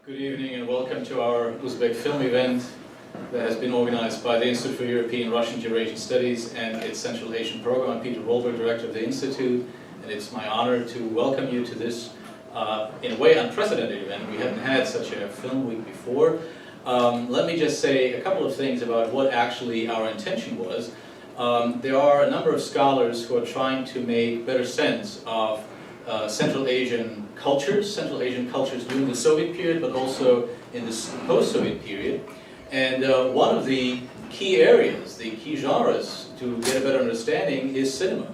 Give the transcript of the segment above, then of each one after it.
Good evening and welcome to our Uzbek film event that has been organized by the Institute for European Russian Eurasian Studies and its Central Asian program. I'm Peter Rollberg, director of the Institute, and it's my honor to welcome you to this, in a way, unprecedented event. We haven't had such a film week before. Let me just say a couple of things about what actually our intention was. There are a number of scholars who are trying to make better sense of Central Asian cultures during the Soviet period, but also in the post-Soviet period. And one of the key areas, the key genres to get a better understanding is cinema.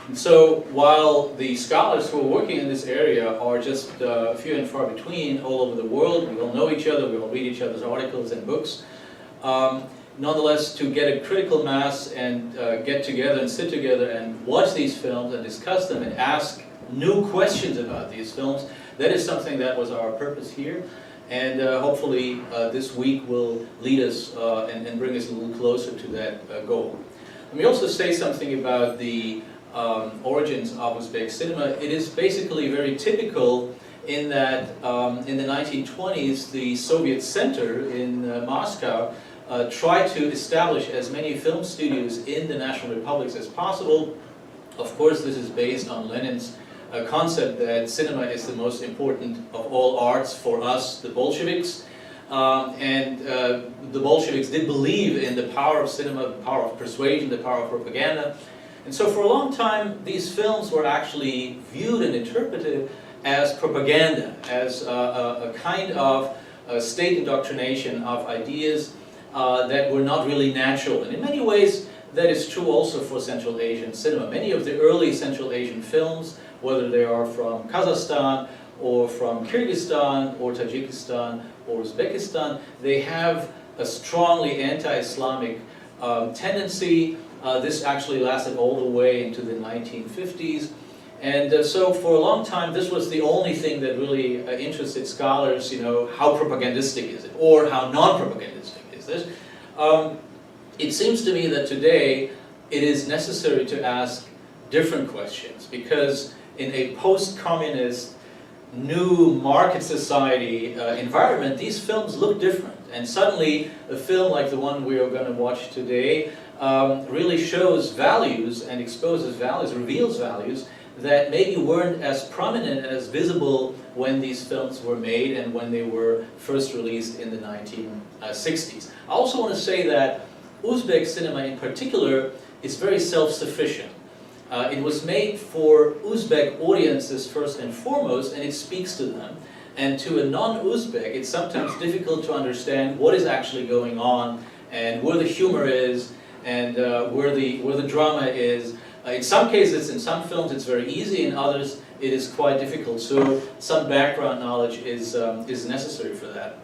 And so while the scholars who are working in this area are just few and far between all over the world, we all know each other, we all read each other's articles and books, nonetheless, to get a critical mass and get together and sit together and watch these films and discuss them and ask new questions about these films, that is something that was our purpose here. And hopefully this week will lead us and bring us a little closer to that goal. Let me also say something about the origins of Uzbek cinema. It is basically very typical in that in the 1920s, the Soviet center in Moscow tried to establish as many film studios in the national republics as possible. Of course, this is based on Lenin's concept that cinema is the most important of all arts for us, the Bolsheviks. The Bolsheviks did believe in the power of cinema, the power of persuasion, the power of propaganda. And so for a long time, these films were actually viewed and interpreted as propaganda, as a kind of state indoctrination of ideas that were not really natural. And in many ways, that is true also for Central Asian cinema. Many of the early Central Asian films, whether they are from Kazakhstan or from Kyrgyzstan or Tajikistan or Uzbekistan, they have a strongly anti-Islamic tendency. This actually lasted all the way into the 1950s. And so for a long time, this was the only thing that really interested scholars, you know, how propagandistic is it, or how non-propagandistic is this. It seems to me that today it is necessary to ask different questions, because in a post-communist, new market society environment, these films look different. And suddenly, a film like the one we are going to watch today really shows values and exposes values, reveals values that maybe weren't as prominent and as visible when these films were made and when they were first released in the 1960s. I also want to say that Uzbek cinema in particular is very self-sufficient. It was made for Uzbek audiences first and foremost, and it speaks to them. And to a non-Uzbek, it's sometimes difficult to understand what is actually going on and where the humor is and where the drama is. In some cases, in some films, it's very easy. In others, it is quite difficult. So some background knowledge is necessary for that.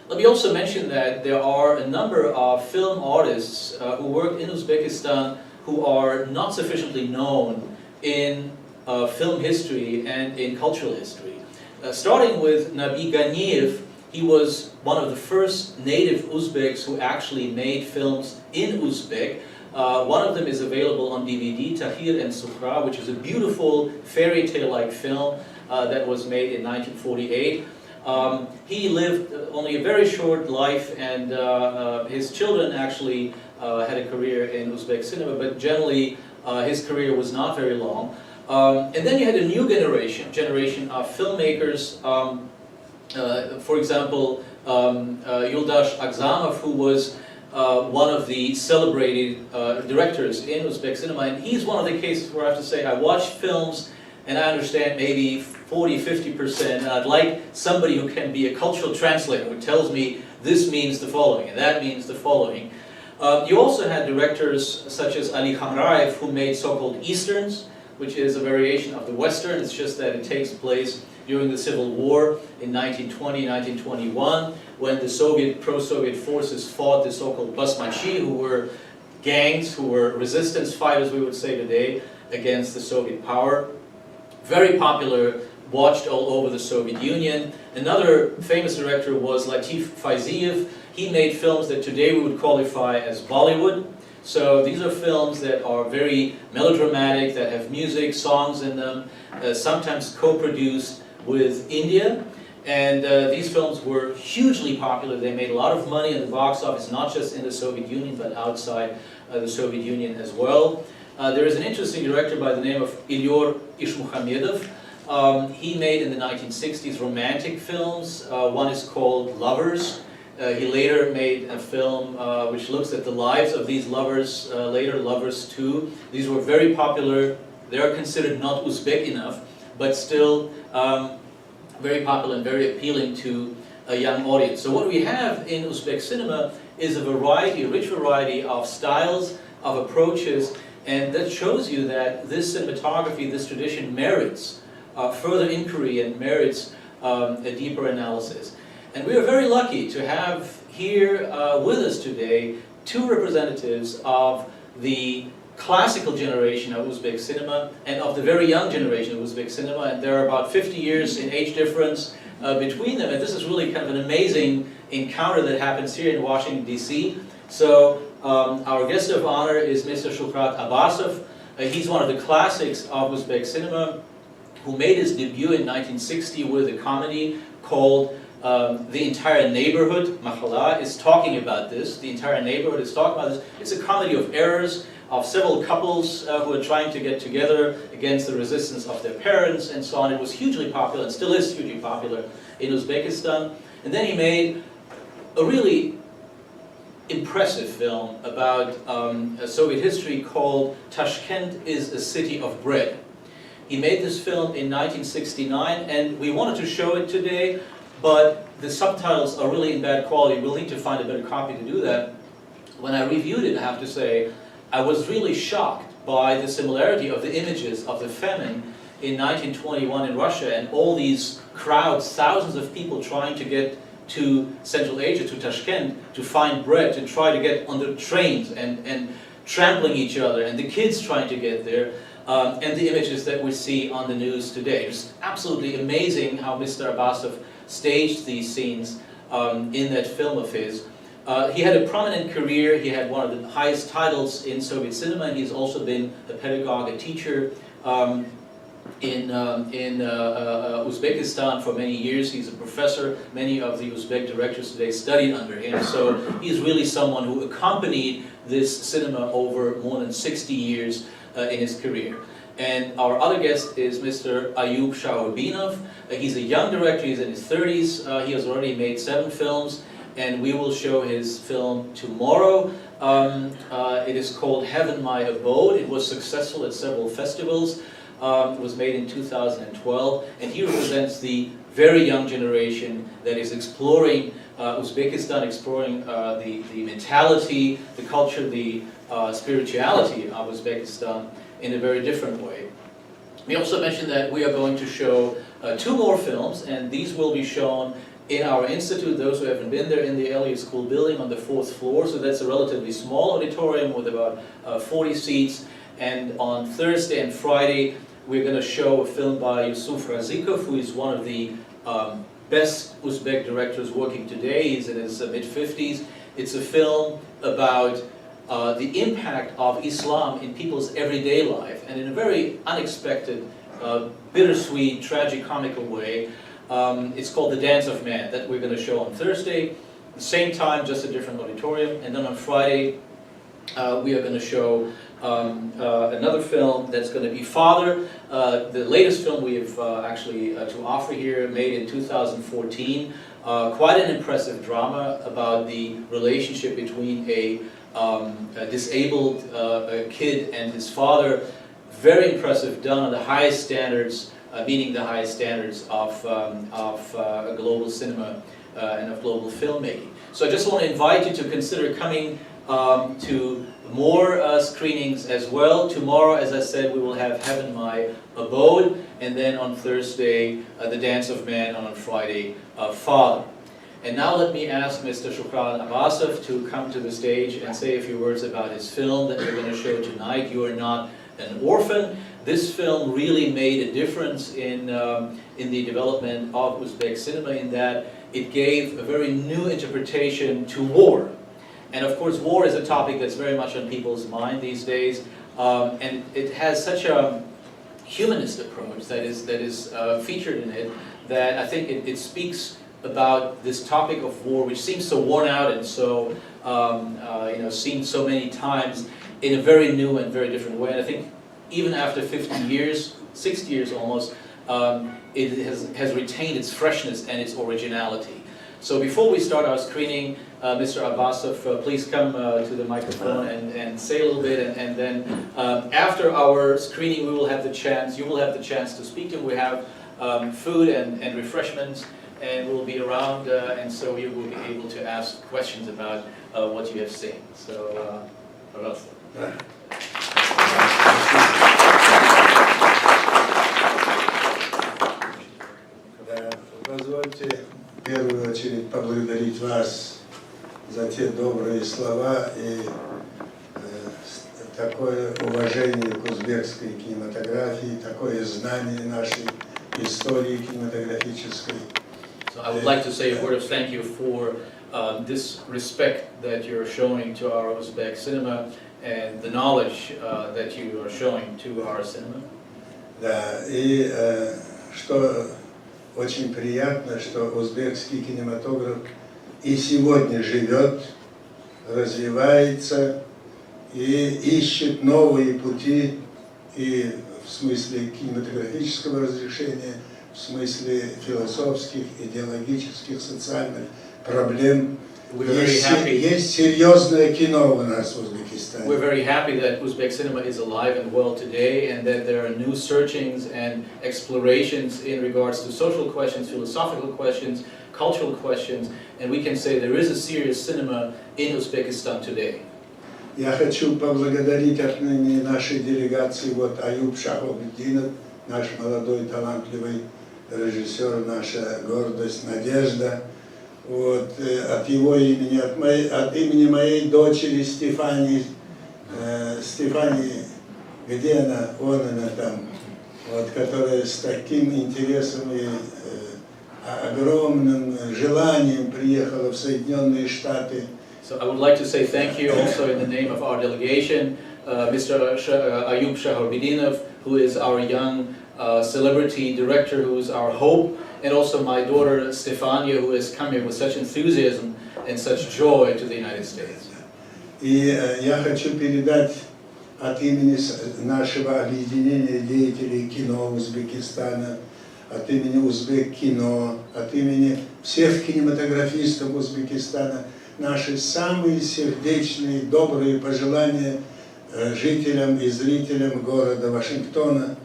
Let me also mention that there are a number of film artists who work in Uzbekistan who are not sufficiently known in film history and in cultural history. Starting with Nabi Ganiyev, he was one of the first native Uzbeks who actually made films in Uzbek. One of them is available on DVD, Tahir and Sukhra, which is a beautiful fairy tale-like film that was made in 1948. He lived only a very short life, and his children actually had a career in Uzbek cinema, but generally his career was not very long. And then you had a new generation of filmmakers, for example, Yuldash Agzamov, who was one of the celebrated directors in Uzbek cinema, and he's one of the cases where I have to say I watched films and I understand maybe 40–50%, and I'd like somebody who can be a cultural translator who tells me this means the following and that means the following. You also had directors such as Ali Khamraev, who made so-called Easterns, which is a variation of the Western. It's just that it takes place during the Civil War in 1920, 1921, when the pro-Soviet forces fought the so-called Basmachi, who were gangs, who were resistance fighters, we would say today, against the Soviet power. Very popular, watched all over the Soviet Union. Another famous director was Latif Fayziev. He made films that today we would qualify as Bollywood. So these are films that are very melodramatic, that have music, songs in them, sometimes co-produced with India. And these films were hugely popular. They made a lot of money in the box office, not just in the Soviet Union, but outside the Soviet Union as well. There is an interesting director by the name of Ilyor Ishmuhamedov. He made in the 1960s romantic films. One is called Lovers. He later made a film which looks at the lives of these lovers, later Lovers 2. These were very popular. They are considered not Uzbek enough, but still very popular and very appealing to a young audience. So what we have in Uzbek cinema is a variety, a rich variety of styles, of approaches, and that shows you that this cinematography, this tradition merits further inquiry and merits a deeper analysis. And we are very lucky to have here with us today two representatives of the classical generation of Uzbek cinema and of the very young generation of Uzbek cinema, and there are about 50 years in age difference between them, and this is really kind of an amazing encounter that happens here in Washington, D.C. So our guest of honor is Mr. Shukhrat Abbasov. He's one of the classics of Uzbek cinema, who made his debut in 1960 with a comedy called The Entire Neighborhood. Mahala is talking about this. The Entire Neighborhood is talking about this. It's a comedy of errors, of several couples who are trying to get together against the resistance of their parents and so on. It was hugely popular and still is hugely popular in Uzbekistan. And then he made a really impressive film about Soviet history called Tashkent is a City of Bread. He made this film in 1969, and we wanted to show it today, but the subtitles are really in bad quality. We'll need to find a better copy to do that. When I reviewed it, I have to say, I was really shocked by the similarity of the images of the famine in 1921 in Russia, and all these crowds, thousands of people trying to get to Central Asia, to Tashkent, to find bread, to try to get on the trains and trampling each other, and the kids trying to get there, and the images that we see on the news today. It's absolutely amazing how Mr. Abbasov staged these scenes in that film of his. He had a prominent career. He had one of the highest titles in Soviet cinema, and he's also been a pedagogue, a teacher in Uzbekistan for many years. He's a professor. Many of the Uzbek directors today studied under him. So he's really someone who accompanied this cinema over more than 60 years in his career. And our other guest is Mr. Ayub Shahobiddinov. He's a young director. He's in his 30s. He has already made 7 films. And we will show his film tomorrow. It is called Heaven My Abode. It was successful at several festivals. It was made in 2012, and he represents the very young generation that is exploring Uzbekistan, exploring the mentality, the culture, the spirituality of Uzbekistan in a very different way. We also mentioned that we are going to show 2 more films, and these will be shown in our institute. Those who haven't been there, in the Elliott School building on the 4th floor, so that's a relatively small auditorium with about 40 seats. And on Thursday and Friday, we're going to show a film by Yusuf Razikov, who is one of the best Uzbek directors working today. He's in his mid-50s. It's a film about the impact of Islam in people's everyday life, and in a very unexpected, bittersweet, tragicomical way. It's called The Dance of Man, that we're going to show on Thursday. The same time, just a different auditorium. And then on Friday, we are going to show another film that's going to be Father, the latest film we have actually to offer here, made in 2014. Quite an impressive drama about the relationship between a disabled kid and his father. Very impressive, done on the highest standards, meeting the highest standards of global cinema and of global filmmaking. So I just want to invite you to consider coming to more screenings as well. Tomorrow, as I said, we will have Heaven My Abode, and then on Thursday, The Dance of Man, and on Friday, Father. And now let me ask Mr. Shukhrat Abbasov to come to the stage and say a few words about his film that we're going to show tonight, You Are Not an Orphan. This film really made a difference in the development of Uzbek cinema, in that it gave a very new interpretation to war. And of course, war is a topic that's very much on people's mind these days, and it has such a humanist approach that is featured in it, that I think it speaks about this topic of war, which seems so worn out and so seen so many times in a very new and very different way. And I think even after 50 years, 60 years almost, it has retained its freshness and its originality. So before we start our screening, Mr. Abbasov, please come to the microphone and say a little bit, and then after our screening you will have the chance to speak to him. We have food and refreshments, and we'll be around, and so you will be able to ask questions about what you have seen. So, пожалуйста. Позвольте в первую очередь поблагодарить вас за те добрые слова и такое уважение к узбекской кинематографии, такое знание нашей истории кинематографической. So I would like to say a word of thank you for this respect that you're showing to our Uzbek cinema and the knowledge that you are showing to our cinema. Да, и что очень приятно, что узбекский кинематограф и сегодня живет, развивается и ищет новые пути и в смысле кинематографического разрешения, в смысле философских, идеологических, социальных проблем. Есть серьезное кино у нас в Узбекистане. We're very happy that Uzbek cinema is alive and well today, and that there are new searchings and explorations in regards to social questions, philosophical questions, cultural questions, and we can say there is a serious cinema in Uzbekistan today. Я хочу поблагодарить от имени нашей делегации Ayub Shahobiddinov, наш молодой талантливый режиссер, наша гордость, надежда. От его имени, от имени моей дочери Стефании, где она? Вон она там, которая с таким интересом и огромным желанием приехала в Соединенные Штаты. So I would like to say thank you also in the name of our delegation, Mr. Ayub Shahobiddinov, who is our young celebrity director, who is our hope, and also my daughter Stefania, who has come here with such enthusiasm and such joy to the United States. И я хочу передать от имени нашего объединения деятелей кино Узбекистана, от имени Узбек кино, от имени всех кинематографистов Узбекистана наши самые сердечные, добрые пожелания жителям и зрителям города Вашингтона.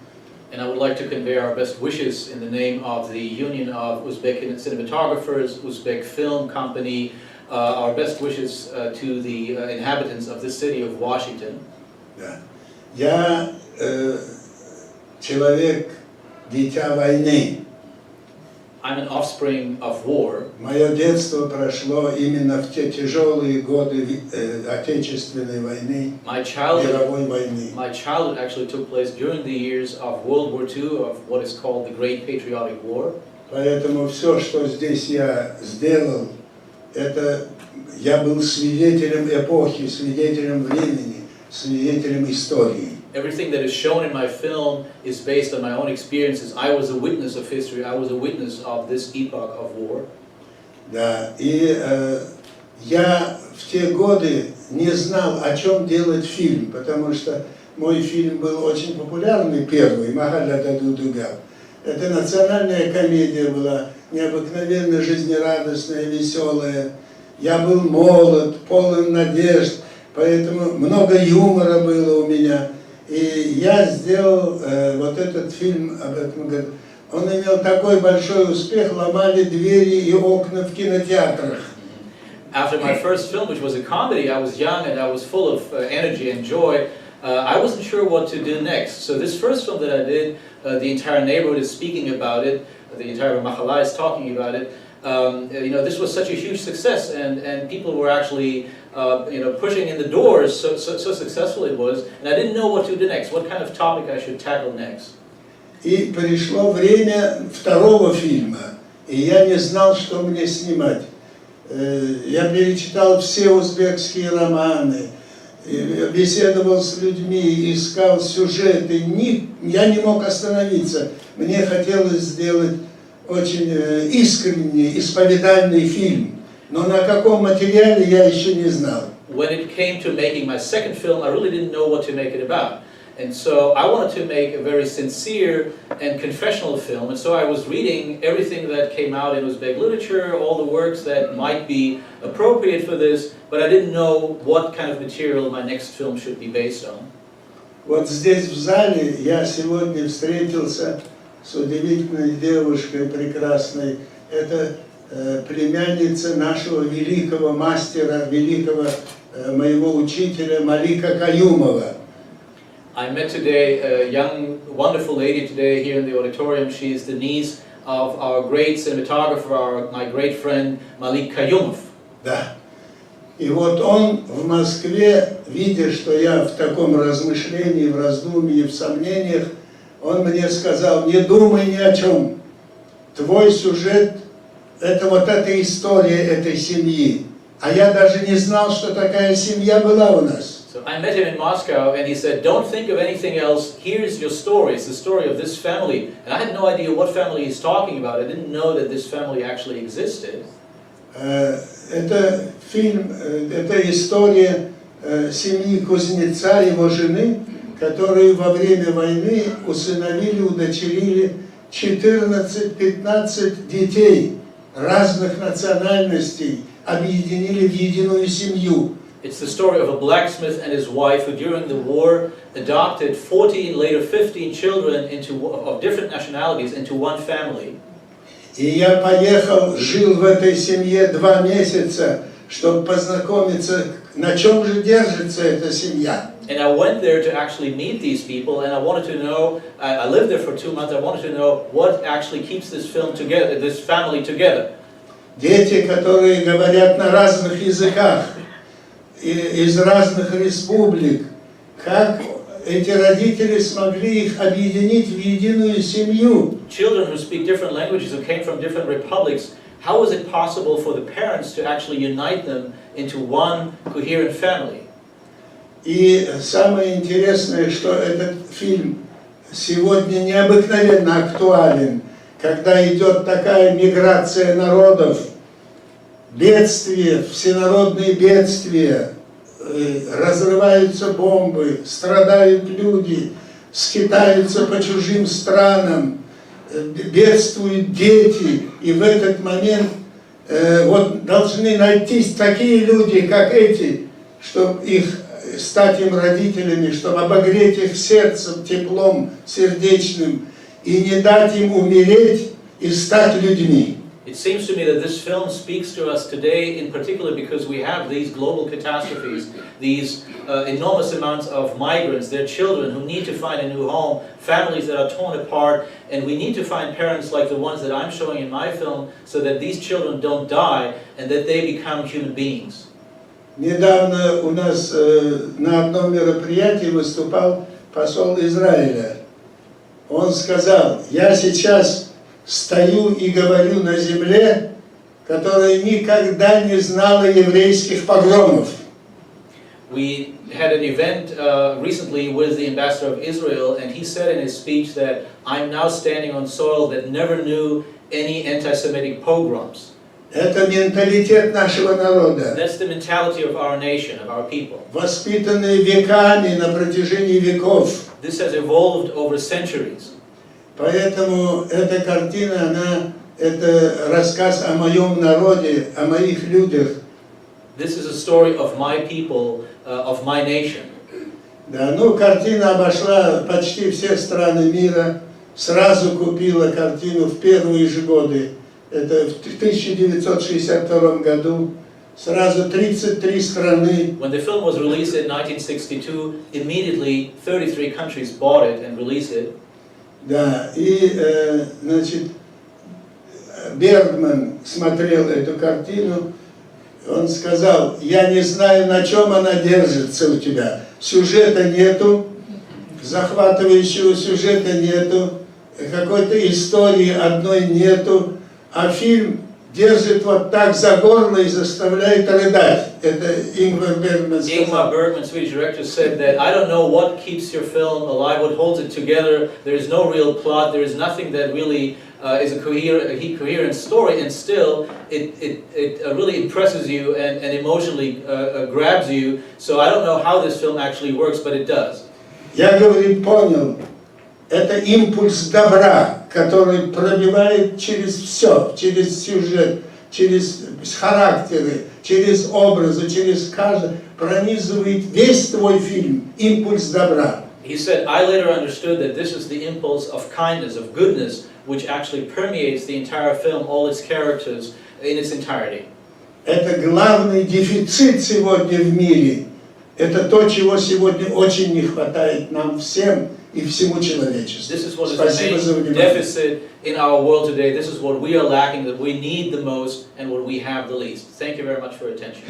And I would like to convey our best wishes in the name of the Union of Uzbek Cinematographers, Uzbek Film Company, our best wishes to the inhabitants of this city of Washington. Да. Я человек, дитя войны. I'm an offspring of war. Мое детство прошло именно в те тяжелые годы Отечественной войны, мировой войны. My childhood actually took place during the years of World War II, of what is called the Great Patriotic War. Поэтому все, что здесь я сделал, это я был свидетелем эпохи, свидетелем времени, свидетелем истории. Everything that is shown in my film is based on my own experiences. I was a witness of history. I was a witness of this epoch of war. Да, и я в те годы не знал, о чем делать фильм, потому что мой фильм был очень популярный, первый, «Махалля Дадудуга». Это национальная комедия была, необыкновенно жизнерадостная, веселая. Я был молод, полон надежд, поэтому много юмора было у меня. И я сделал вот этот фильм об этом году. Он имел такой большой успех, ломали двери и окна в кинотеатрах. After my first film, which was a comedy, I was young and I was full of energy and joy. I wasn't sure what to do next. So this first film that I did, the entire neighborhood is speaking about it. The entire Mahala is talking about it. This was such a huge success, and people were actually pushing in the doors. So successful it was, and I didn't know what to do next. What kind of topic I should tackle next. И пришло время второго фильма, и я не знал, что мне снимать. Я перечитал все узбекские романы, беседовал с людьми, искал сюжеты. Я не мог остановиться. Мне хотелось сделать очень искренний, исповедальный фильм. Но на каком материале я еще не знал. When it came to making my second film, I really didn't know what to make it about. And so I wanted to make a very sincere and confessional film. And so I was reading everything that came out in Uzbek literature, all the works that might be appropriate for this, but I didn't know what kind of material my next film should be based on. Вот здесь в зале я сегодня встретился с удивительной девушкой прекрасной. Это племянница нашего великого мастера, великого моего учителя Малика Каюмова. I met today a young, wonderful lady today here in the auditorium. She is the niece of our great cinematographer, my great friend Malik Kayumov. Да. И вот он в Москве, видя, что я в таком размышлении, в раздумье, в сомнениях, он мне сказал: не думай ни о чем. Твой сюжет – это вот эта история этой семьи. А я даже не знал, что такая семья была у нас. So I met him in Moscow and he said, don't think of anything else, here's your story, it's the story of this family. And I had no idea what family he's talking about, I didn't know that this family actually existed. Это фильм, это история семьи кузнеца, его жены, которые во время войны усыновили, удочерили 14-15 детей разных национальностей, объединили в единую семью. It's the story of a blacksmith and his wife who during the war adopted 14, later 15 children of different nationalities into one family. И я поехал, жил в этой семье 2 месяца, чтобы познакомиться, на чем же держится эта семья. And I went there to actually meet these people, and I wanted to know, I lived there for 2 months, I wanted to know what actually keeps this film together, this family together. Дети, которые говорят на разных языках, из разных республик, как эти родители смогли их объединить в единую семью. Children who speak different languages, who came from different republics, how was it possible for the parents to actually unite them into one coherent family? И самое интересное, что этот фильм сегодня необыкновенно актуален, когда идет такая миграция народов, бедствия, всенародные бедствия, разрываются бомбы, страдают люди, скитаются по чужим странам, бедствуют дети, и в этот момент вот должны найтись такие люди, как эти, чтобы их стать им родителями, чтобы обогреть их сердцем, теплом сердечным, и не дать им умереть и стать людьми. It seems to me that this film speaks to us today in particular because we have these global catastrophes, these enormous amounts of migrants, their children who need to find a new home, families that are torn apart, and we need to find parents like the ones that I'm showing in my film so that these children don't die and that they become human beings. Недавно у нас на одном мероприятии выступал посол Израиля. Он сказал: я сейчас стою и говорю на земле, которая никогда не знала еврейских погромов. We had an event recently with the ambassador of Israel, and he said in his speech that I'm now standing on soil that never knew any anti-Semitic pogroms. Это менталитет нашего народа. That's the mentality of our nation, of our people. Воспитанные веками на протяжении веков. This has evolved over centuries. Поэтому эта картина, это рассказ о моем народе, о моих людях. This is a story of my people, of my nation. Да, ну, картина обошла почти все страны мира. Сразу купила картину в первые же годы. Это в 1962 году. Сразу 33 страны. When the film was released in 1962, immediately 33 countries bought it and released it. Да, и, значит, Бергман смотрел эту картину, он сказал: я не знаю, на чем она держится у тебя. Сюжета нету, захватывающего сюжета нету, какой-то истории одной нету, а фильм держит вот так за горло и заставляет рыдать. Это Ингмар Бергман сказал. Ingmar Bergman, Swedish director, said that I don't know what keeps your film alive, what holds it together. There is no real plot. There is nothing that really is a coherent story, and still it really impresses you and emotionally grabs you. So I don't know how this film actually works, but it does. Я, говорит, понял, это импульс добра, который пробивает через все, через сюжет, через характеры, через образы, через каждый, пронизывает весь твой фильм, импульс добра. He said, I later understood that this is the impulse of kindness, of goodness, which actually permeates the entire film, all its characters, in its entirety. Это главный дефицит сегодня в мире. Это то, чего сегодня очень не хватает нам всем и всему человечеству. This is what is the main deficit in our world today. This is what we are lacking, that we need the most, and what we have the least. Thank you very much for your attention.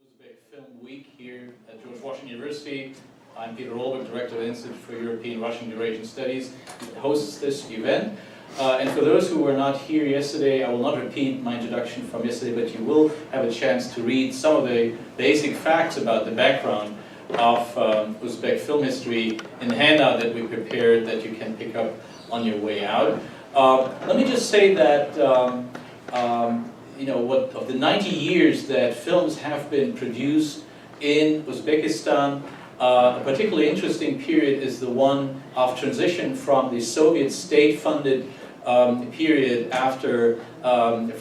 Uzbek Film Week here at George Washington University. I'm Peter Rollberg, Director of the Institute for European Russian Eurasian Studies, who hosts this event. And for those who were not here yesterday, I will not repeat my introduction from yesterday, but you will have a chance to read some of the basic facts about the background of Uzbek film history in the handout that we prepared that you can pick up on your way out. Let me just say that of the 90 years that films have been produced in Uzbekistan, a particularly interesting period is the one of transition from the Soviet state-funded period after until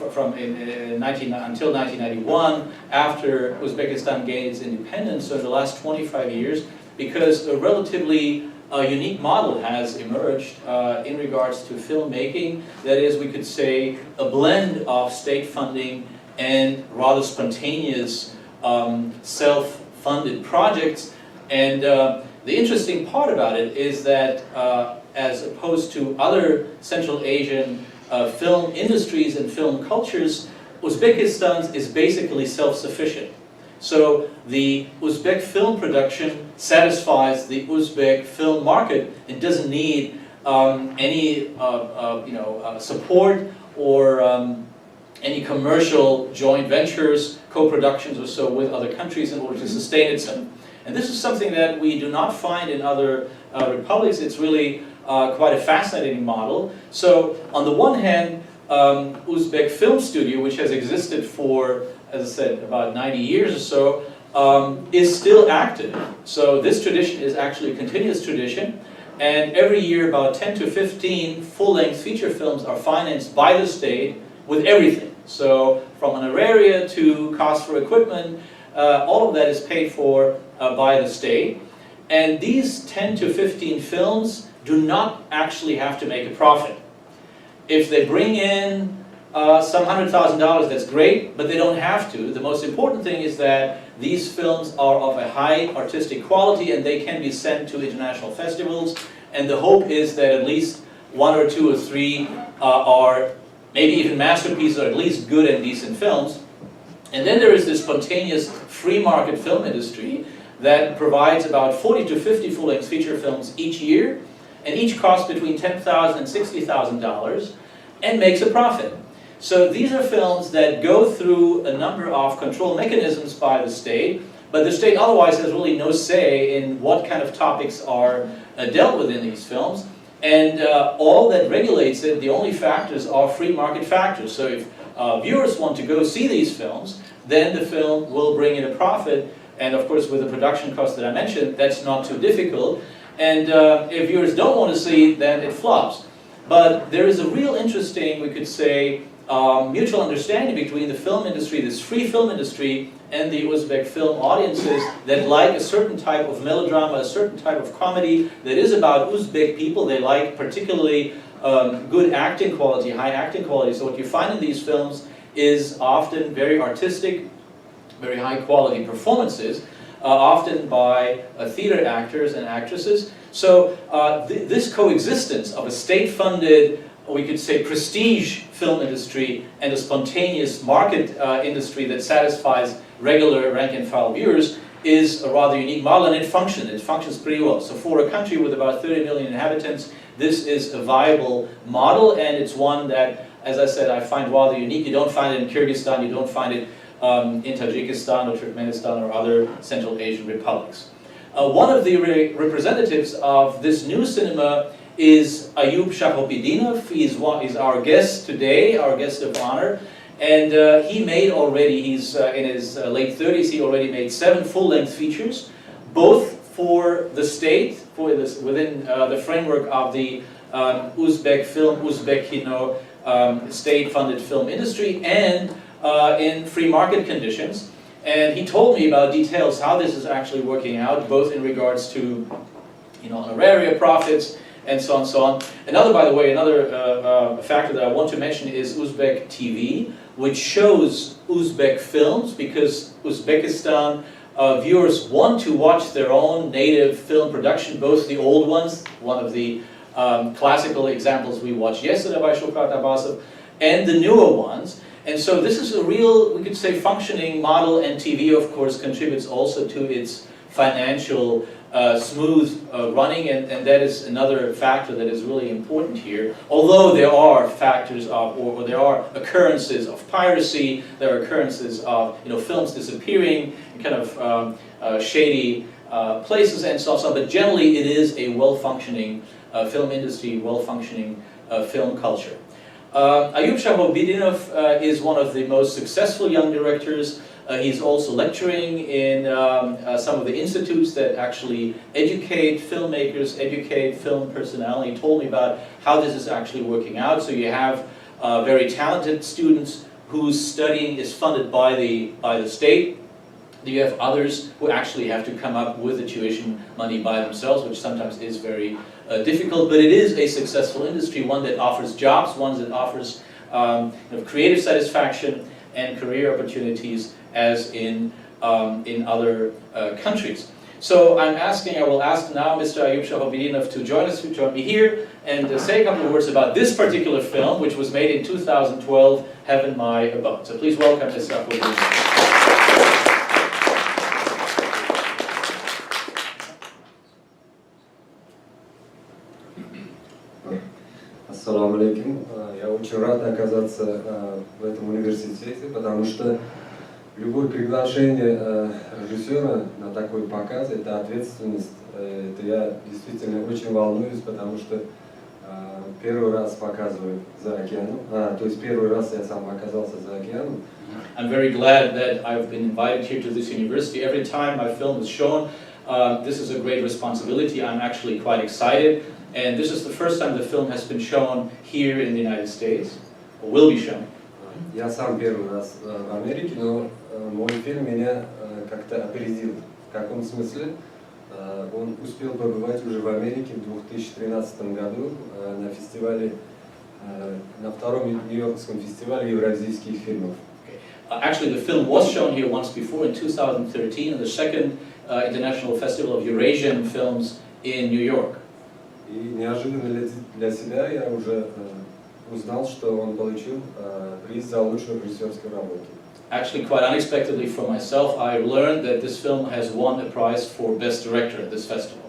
1991, after Uzbekistan gained its independence. So in the last 25 years, because a relatively unique model has emerged in regards to filmmaking. That is, we could say, a blend of state funding and rather spontaneous self-funded projects. And the interesting part about it is that as opposed to other Central Asian film industries and film cultures, Uzbekistan is basically self-sufficient. So the Uzbek film production satisfies the Uzbek film market and doesn't need any support or any commercial joint ventures, co-productions or so with other countries in order to sustain itself. And this is something that we do not find in other republics. It's really quite a fascinating model. So on the one hand, Uzbek Film Studio, which has existed for, as I said, about 90 years or so, is still active. So this tradition is actually a continuous tradition. And every year about 10 to 15 full-length feature films are financed by the state with everything. So from honoraria to cost for equipment, all of that is paid for by the state. And these 10 to 15 films do not actually have to make a profit. If they bring in some $100,000, that's great, but they don't have to. The most important thing is that these films are of a high artistic quality and they can be sent to international festivals. And the hope is that at least one or two or three are maybe even masterpieces, or at least good and decent films. And then there is this spontaneous free market film industry that provides about 40 to 50 full-length feature films each year, and each costs between $10,000 and $60,000 and makes a profit. So these are films that go through a number of control mechanisms by the state, but the state otherwise has really no say in what kind of topics are dealt with in these films. And all that regulates it, the only factors are free market factors. So if viewers want to go see these films, then the film will bring in a profit. And of course, with the production cost that I mentioned, that's not too difficult. And if viewers don't want to see, then it flops. But there is a real interesting, we could say, mutual understanding between the film industry, this free film industry, and the Uzbek film audiences that like a certain type of melodrama, a certain type of comedy that is about Uzbek people. They like particularly good acting quality, high acting quality. So what you find in these films is often very artistic, very high quality performances, often by theater actors and actresses. So this coexistence of a state-funded, we could say, prestige film industry and a spontaneous market industry that satisfies regular rank-and-file viewers is a rather unique model, and it functions pretty well. So for a country with about 30 million inhabitants, this is a viable model, and it's one that, as I said, I find rather unique. You don't find it in Kyrgyzstan, you don't find it in Tajikistan or Turkmenistan or other Central Asian republics. One of the representatives of this new cinema is Ayub Shahobiddinov. He's our guest today, our guest of honor. And he made already, he's in his late 30s, he already made 7 full-length features, both for the state, within the framework of the Uzbek film, Uzbek Kino, state-funded film industry, and in free market conditions. And he told me about details how this is actually working out, both in regards to, honoraria profits, and so on and so on. Another, by the way, another factor that I want to mention is Uzbek TV, which shows Uzbek films, because Uzbekistan viewers want to watch their own native film production, both the old ones, one of the classical examples we watched yesterday by Shukhrat Abbasov, and the newer ones. And so this is a real, we could say, functioning model, and TV, of course, contributes also to its financial smooth running, and that is another factor that is really important here. Although there are factors of, or there are occurrences of piracy, there are occurrences of films disappearing in kind of shady places and so on, but generally it is a well-functioning film industry, well-functioning film culture. Ayub Shahobiddinov is one of the most successful young directors. He's also lecturing in some of the institutes that actually educate filmmakers, educate film personnel. He told me about how this is actually working out. So you have very talented students whose studying is funded by the state. You have others who actually have to come up with the tuition money by themselves, which sometimes is very difficult, but it is a successful industry, one that offers jobs, one that offers creative satisfaction and career opportunities as in other countries. So I will ask now Mr. Ayub Shahobiddinov to join me here and say a couple of words about this particular film, which was made in 2012, Heaven My Abode. So please welcome Mr. Shahobiddinov. Ассаламу алейкум. Я очень рад оказаться в этом университете, потому что любое приглашение режиссера на такой показ – это ответственность. Это я действительно очень волнуюсь, потому что первый раз показываю за океаном, то есть первый раз я сам оказался за океаном. I'm very glad that I've been invited here to this university. Every time my film is shown, this is a great responsibility. I'm actually quite excited. And this is the first time the film has been shown here in the United States, or will be shown. Я сам первый раз в Америке, но мой фильм меня как-то опередил. В каком смысле? Он успел побывать уже в Америке в 2013 году на фестивале, на втором Нью-Йоркском фестивале евразийских фильмов. Actually, the film was shown here once before in 2013 at the second International Festival of Eurasian Films in New York. И неожиданно для себя я уже узнал, что он получил приз за лучшую режиссерскую работу. Actually, quite unexpectedly for myself, I learned that this film has won a prize for Best Director at this festival.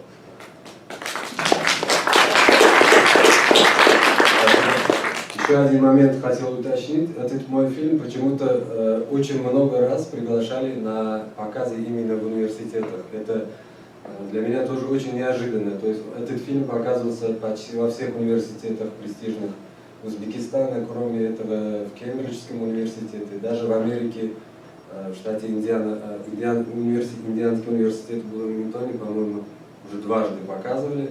Еще один момент хотел уточнить. Этот мой фильм почему-то очень много раз приглашали на показы именно в университетах. Это для меня тоже очень неожиданно. То есть этот фильм показывался почти во всех университетах престижных Узбекистана, кроме этого в Кембриджском университете, даже в Америке, в штате Индиана, Индианский университет в Блумингтоне, по-моему, уже дважды показывали.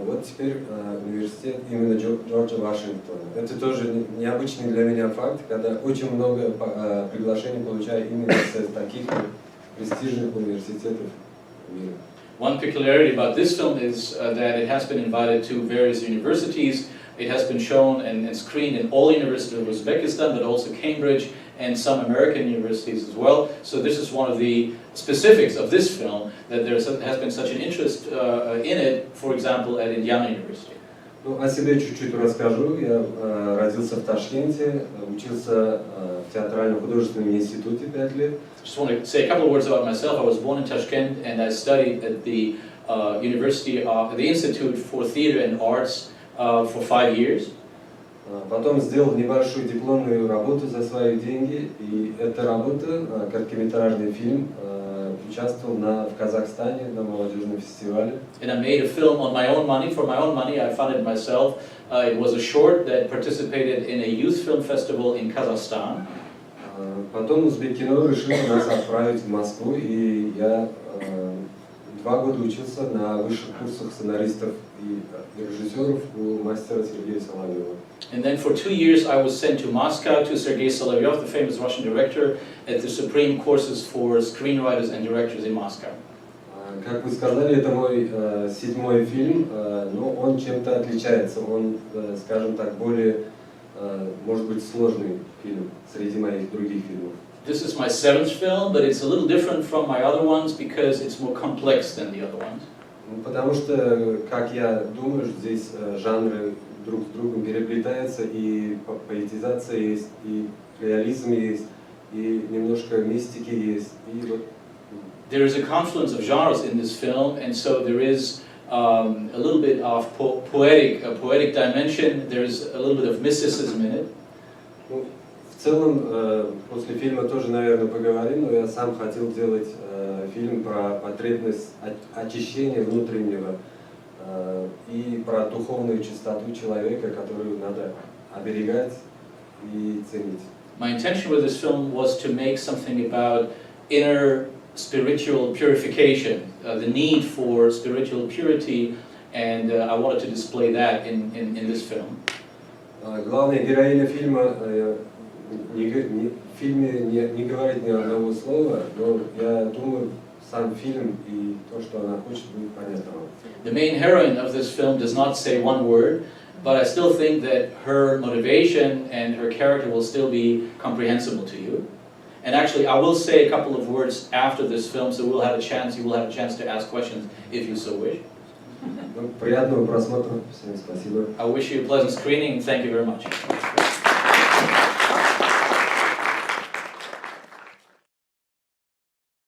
Вот теперь университет именно Джорджа Вашингтона. Это тоже необычный для меня факт, когда очень много приглашений получаю именно с таких престижных университетов мира. One peculiarity about this film is that it has been invited to various universities. It has been shown and screened in all universities of Uzbekistan, but also Cambridge and some American universities as well. So this is one of the specifics of this film, that there has been such an interest in it, for example, at Indiana University. Ну, о себе чуть-чуть расскажу. Я родился в Ташкенте, учился в театрально-художественном институте 5 лет. Just want to say a couple of words about myself. I was born in Tashkent and I studied at the the Institute for Theatre and Arts for 5 years. Потом сделал небольшую дипломную работу за свои деньги, и эта работа, короткометражный фильм, участвовал в Казахстане на молодежном фестивале. And I made a film on my own money. For my own money, I funded myself. It was a short that participated in a youth film festival in Kazakhstan. Потом Узбекино решил нас отправить в Москву, и я 2 года учился на высших курсах сценаристов и режиссеров у мастера Сергея Соловьева. And then for 2 years I was sent to Moscow to Sergei Solovyov, the famous Russian director, at the supreme courses for screenwriters and directors in Moscow. Как вы сказали, это мой 7-й фильм, но он чем-то отличается. Он, скажем так, более, может быть, сложный фильм среди моих других фильмов. This is my 7th film, but it's a little different from my other ones because it's more complex than the other ones. Потому что, как я думаю, здесь жанры друг с другом переплетаются, и поэтизация есть, и реализм есть, и немножко мистики есть, и вот. There is a confluence of genres in this film, and so there is a little bit of poetic dimension. There's a little bit of mysticism in it. В целом, после фильма тоже, наверное, поговорим, но я сам хотел делать фильм про потребность очищения внутреннего и про духовную чистоту человека, которую надо оберегать и ценить. My intention with this film was to make something about inner spiritual purification, the need for spiritual purity, and I wanted to display that in this film. Главная героиня фильма в фильме не говорит ни одного слова, но я думаю, сам фильм и то, что она хочет, будет понятно. The main heroine of this film does not say one word, but I still think that her motivation and her character will still be comprehensible to you. And actually, I will say a couple of words after this film, so you will have a chance to ask questions if you so wish. Приятного просмотра, всем спасибо. I wish you a pleasant screening, and thank you very much.